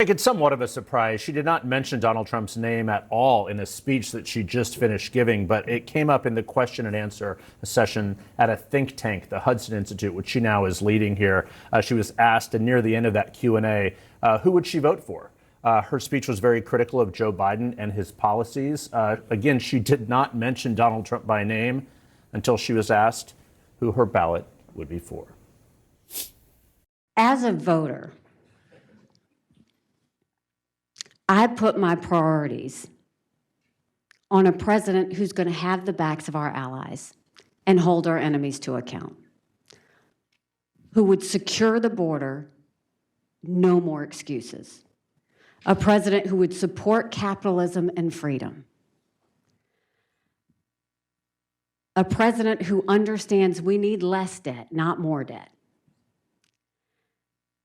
It's somewhat of a surprise. She did not mention Donald Trump's name at all in a speech that she just finished giving, but it came up in the question and answer session at a think tank, the Hudson Institute, which she now is leading here. She was asked, and near the end of that Q&A, who would she vote for? Her speech was very critical of Joe Biden and his policies. Again, she did not mention Donald Trump by name until she was asked who her ballot would be for. As a voter, I put my priorities on a president who's going to have the backs of our allies and hold our enemies to account, who would secure the border, no more excuses, a president who would support capitalism and freedom, a president who understands we need less debt, not more debt.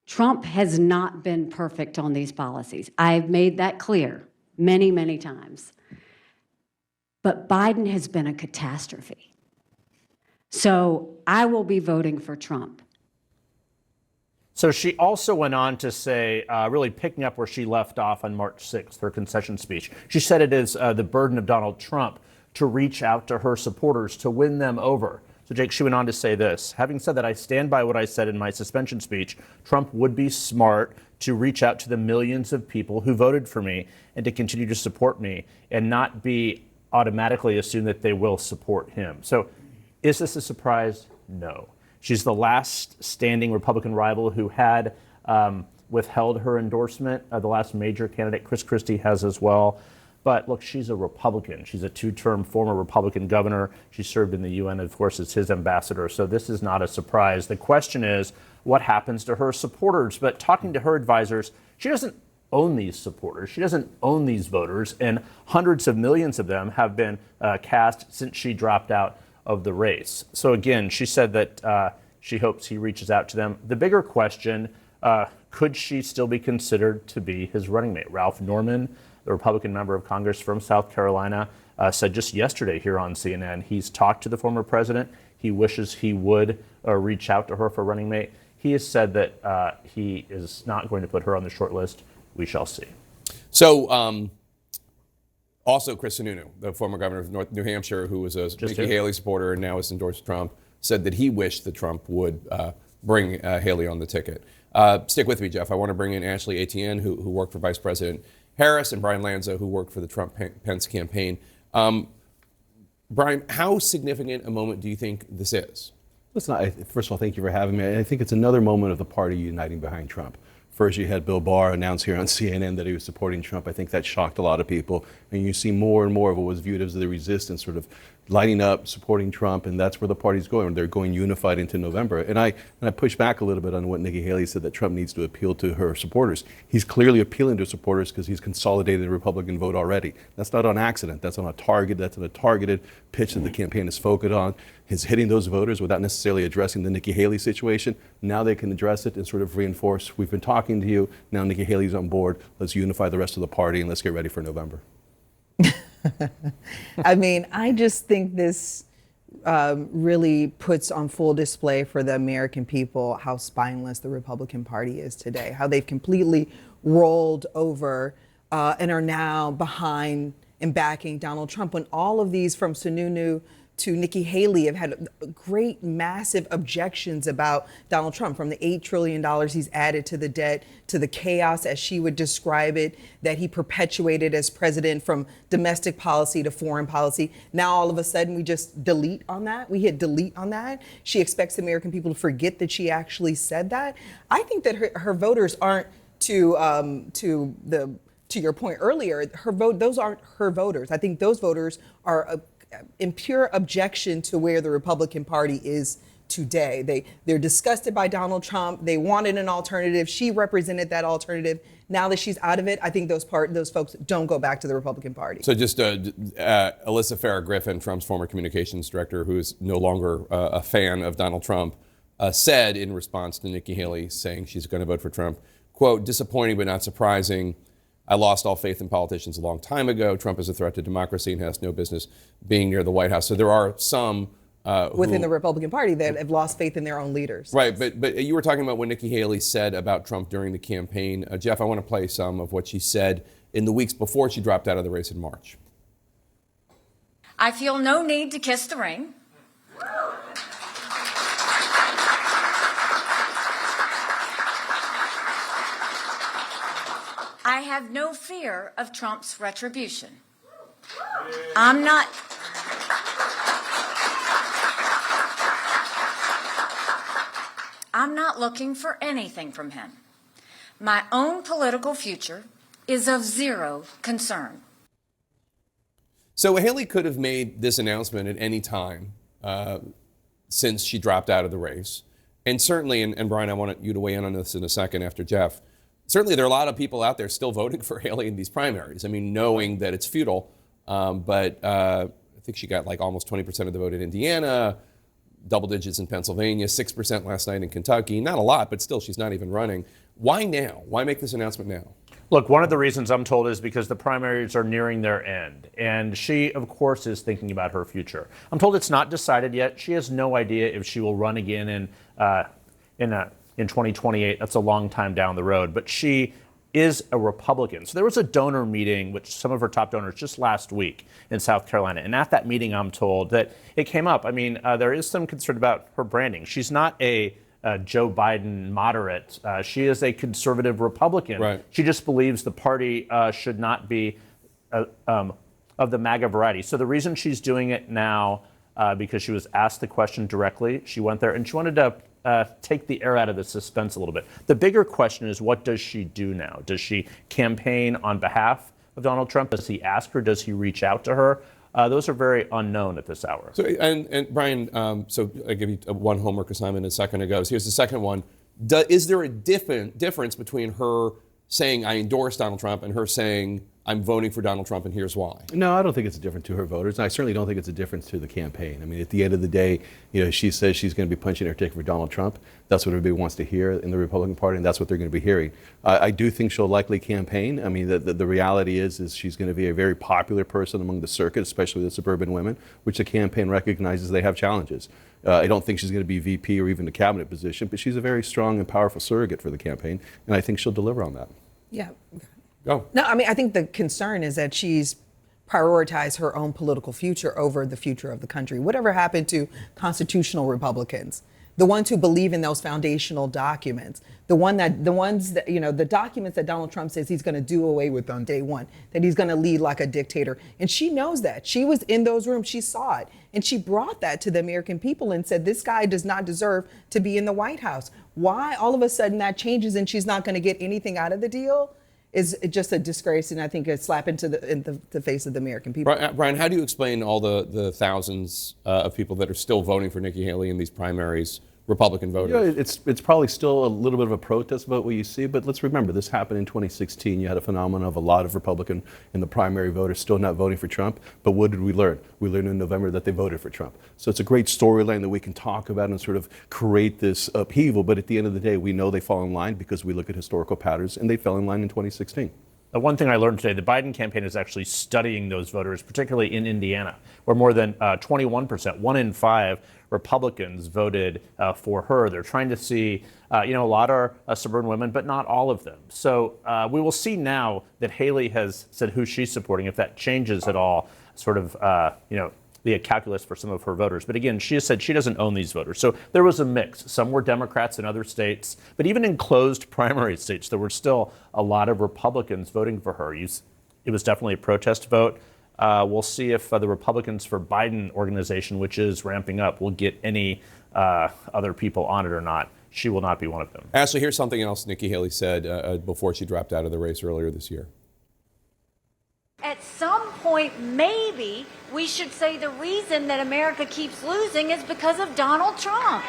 Trump has not been perfect on these policies. I've made that clear many, many times. But Biden has been a catastrophe. So I will be voting for Trump. So she also went on to say, really picking up where she left off on March 6th, her concession speech. She said it is the burden of Donald Trump to reach out to her supporters to win them over. So, Jake, she went on to say this. Having said that, I stand by what I said in my suspension speech. Trump would be smart to reach out to the millions of people who voted for me and to continue to support me and not be automatically assume that they will support him. So is this a surprise? No. She's the last standing Republican rival who had withheld her endorsement. The last major candidate, Chris Christie, has as well. But look, she's a Republican. She's a two-term former Republican governor. She served in the UN, of course, as his ambassador. So this is not a surprise. The question is, what happens to her supporters? But talking to her advisors, she doesn't own these supporters. She doesn't own these voters. And hundreds of millions of them have been cast since she dropped out of the race. So again, she said that she hopes he reaches out to them. The bigger question, could she still be considered to be his running mate? Ralph Norman, the Republican member of Congress from South Carolina, said just yesterday here on CNN, he's talked to the former president. He wishes he would reach out to her for running mate. He has said that he is not going to put her on the short list. We shall see. So also Chris Sununu, the former governor of New Hampshire, who was a Nikki Haley supporter and now has endorsed Trump, said that he wished that Trump would bring Haley on the ticket. Stick with me, Jeff. I want to bring in Ashley Etienne, who worked for Vice President Harris, and Brian Lanza, who worked for the Trump-Pence campaign. Brian, how significant a moment do you think this is? Listen, first of all, thank you for having me. I think it's another moment of the party uniting behind Trump. First, you had Bill Barr announce here on CNN that he was supporting Trump. I think that shocked a lot of people. And you see more and more of what was viewed as the resistance sort of lighting up, supporting Trump, and that's where the party's going. They're going unified into November. And I push back a little bit on what Nikki Haley said, that Trump needs to appeal to her supporters. He's clearly appealing to supporters because he's consolidated the Republican vote already. That's not on accident. That's on a target. That's on a targeted pitch that the campaign is focused on. He's hitting those voters without necessarily addressing the Nikki Haley situation. Now they can address it and sort of reinforce, we've been talking to you, now Nikki Haley's on board. Let's unify the rest of the party and let's get ready for November. I mean, I just think this really puts on full display for the American people how spineless the Republican Party is today, how they've completely rolled over and are now behind and backing Donald Trump, when all of these, from Sununu to Nikki Haley, have had great, massive objections about Donald Trump, from the $8 trillion he's added to the debt, to the chaos, as she would describe it, that he perpetuated as president, from domestic policy to foreign policy. Now, all of a sudden, we just delete on that. We hit delete on that. She expects the American people to forget that she actually said that. I think that her voters aren't, to your point earlier, those aren't her voters. I think those voters are in pure objection to where the Republican Party is today. They're disgusted by Donald Trump. They wanted an alternative. She represented that alternative. Now that she's out of it, I think those folks don't go back to the Republican Party. So just Alyssa Farah Griffin, Trump's former communications director, who is no longer a fan of Donald Trump, said in response to Nikki Haley saying she's going to vote for Trump, quote, "Disappointing but not surprising. I lost all faith in politicians a long time ago. Trump is a threat to democracy and has no business being near the White House." So there are some within the Republican Party that have lost faith in their own leaders. Right, but you were talking about what Nikki Haley said about Trump during the campaign. Jeff, I want to play some of what she said in the weeks before she dropped out of the race in March. I feel no need to kiss the ring. I have no fear of Trump's retribution. I'm not looking for anything from him. My own political future is of zero concern. So Haley could have made this announcement at any time since she dropped out of the race. And certainly, and Brian, I want you to weigh in on this in a second after Jeff. Certainly, there are a lot of people out there still voting for Haley in these primaries. I mean, knowing that it's futile. But I think she got like almost 20% of the vote in Indiana, double digits in Pennsylvania, 6% last night in Kentucky. Not a lot, but still, she's not even running. Why now? Why make this announcement now? Look, one of the reasons I'm told is because the primaries are nearing their end. And she, of course, is thinking about her future. I'm told it's not decided yet. She has no idea if she will run again in 2028. That's a long time down the road. But she is a Republican. So there was a donor meeting, which some of her top donors just last week in South Carolina. And at that meeting, I'm told that it came up. I mean, there is some concern about her branding. She's not a Joe Biden moderate. She is a conservative Republican. Right. She just believes the party should not be of the MAGA variety. So the reason she's doing it now, because she was asked the question directly, she went there and she wanted to take the air out of the suspense a little bit. The bigger question is, what does she do now? Does she campaign on behalf of Donald Trump? Does he ask her? Does he reach out to her? Those are very unknown at this hour. So, and Brian, so I give you one homework assignment a second ago. So here's the second one. Is there a difference between her saying I endorse Donald Trump and her saying I'm voting for Donald Trump and here's why? No, I don't think it's a difference to her voters. And I certainly don't think it's a difference to the campaign. I mean, at the end of the day, she says she's going to be punching her ticket for Donald Trump. That's what everybody wants to hear in the Republican Party, and that's what they're going to be hearing. I do think she'll likely campaign. I mean, the reality is she's going to be a very popular person among the circuit, especially the suburban women, which the campaign recognizes they have challenges. I don't think she's going to be VP or even a cabinet position, but she's a very strong and powerful surrogate for the campaign, and I think she'll deliver on that. Yeah. Go. No, I mean, I think the concern is that she's prioritized her own political future over the future of the country. Whatever happened to constitutional Republicans, the ones who believe in those foundational documents, the documents that Donald Trump says he's going to do away with on day one, that he's going to lead like a dictator. And she knows that. She was in those rooms. She saw it. And she brought that to the American people and said, this guy does not deserve to be in the White House. Why all of a sudden that changes and she's not going to get anything out of the deal is just a disgrace, and I think a slap into the face of the American people. Brian, how do you explain all the thousands of people that are still voting for Nikki Haley in these primaries, Republican voters? It's probably still a little bit of a protest vote what you see, but let's remember this happened in 2016. You had a phenomenon of a lot of Republican in the primary voters still not voting for Trump. But what did we learn? We learned in November that they voted for Trump. So it's a great storyline that we can talk about and sort of create this upheaval. But at the end of the day, we know they fall in line because we look at historical patterns, and they fell in line in 2016. The one thing I learned today, the Biden campaign is actually studying those voters, particularly in Indiana, where more than 21%, 1 in 5 Republicans voted for her. They're trying to see, a lot are suburban women, but not all of them. So we will see now that Haley has said who she's supporting, if that changes at all, sort of, the calculus for some of her voters. But again, she has said she doesn't own these voters. So there was a mix. Some were Democrats in other states, but even in closed primary states, there were still a lot of Republicans voting for her. It was definitely a protest vote. We'll see if the Republicans for Biden organization, which is ramping up, will get any other people on it or not. She will not be one of them. Ashley, here's something else Nikki Haley said before she dropped out of the race earlier this year. At some point, maybe we should say the reason that America keeps losing is because of Donald Trump.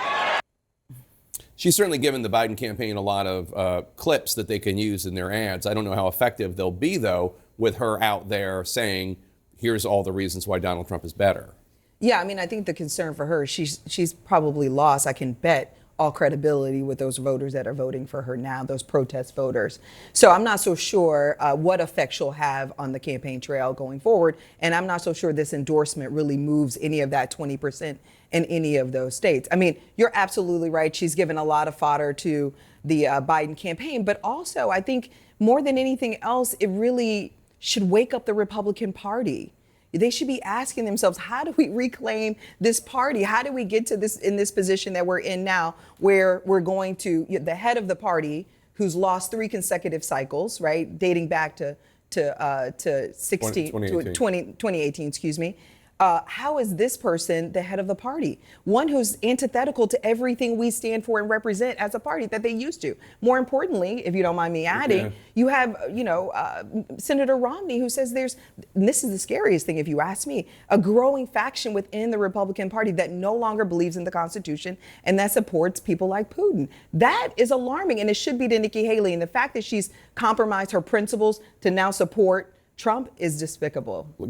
She's certainly given the Biden campaign a lot of clips that they can use in their ads. I don't know how effective they'll be, though, with her out there saying, here's all the reasons why Donald Trump is better. Yeah, I mean, I think the concern for her, she's probably lost, I can bet, all credibility with those voters that are voting for her now, those protest voters. So I'm not so sure what effect she'll have on the campaign trail going forward. And I'm not so sure this endorsement really moves any of that 20% in any of those states. I mean, you're absolutely right. She's given a lot of fodder to the Biden campaign. But also, I think more than anything else, it really should wake up the Republican Party. They should be asking themselves, how do we reclaim this party? How do we get to this in this position that we're in now, where we're going to the head of the party, who's lost 3 consecutive cycles, right, dating back to 2018, excuse me. How is this person the head of the party? One who's antithetical to everything we stand for and represent as a party that they used to. More importantly, if you don't mind me adding, you have, Senator Romney, who says and this is the scariest thing if you ask me, a growing faction within the Republican Party that no longer believes in the Constitution and that supports people like Putin. That is alarming, and it should be to Nikki Haley. And the fact that she's compromised her principles to now support Trump is despicable.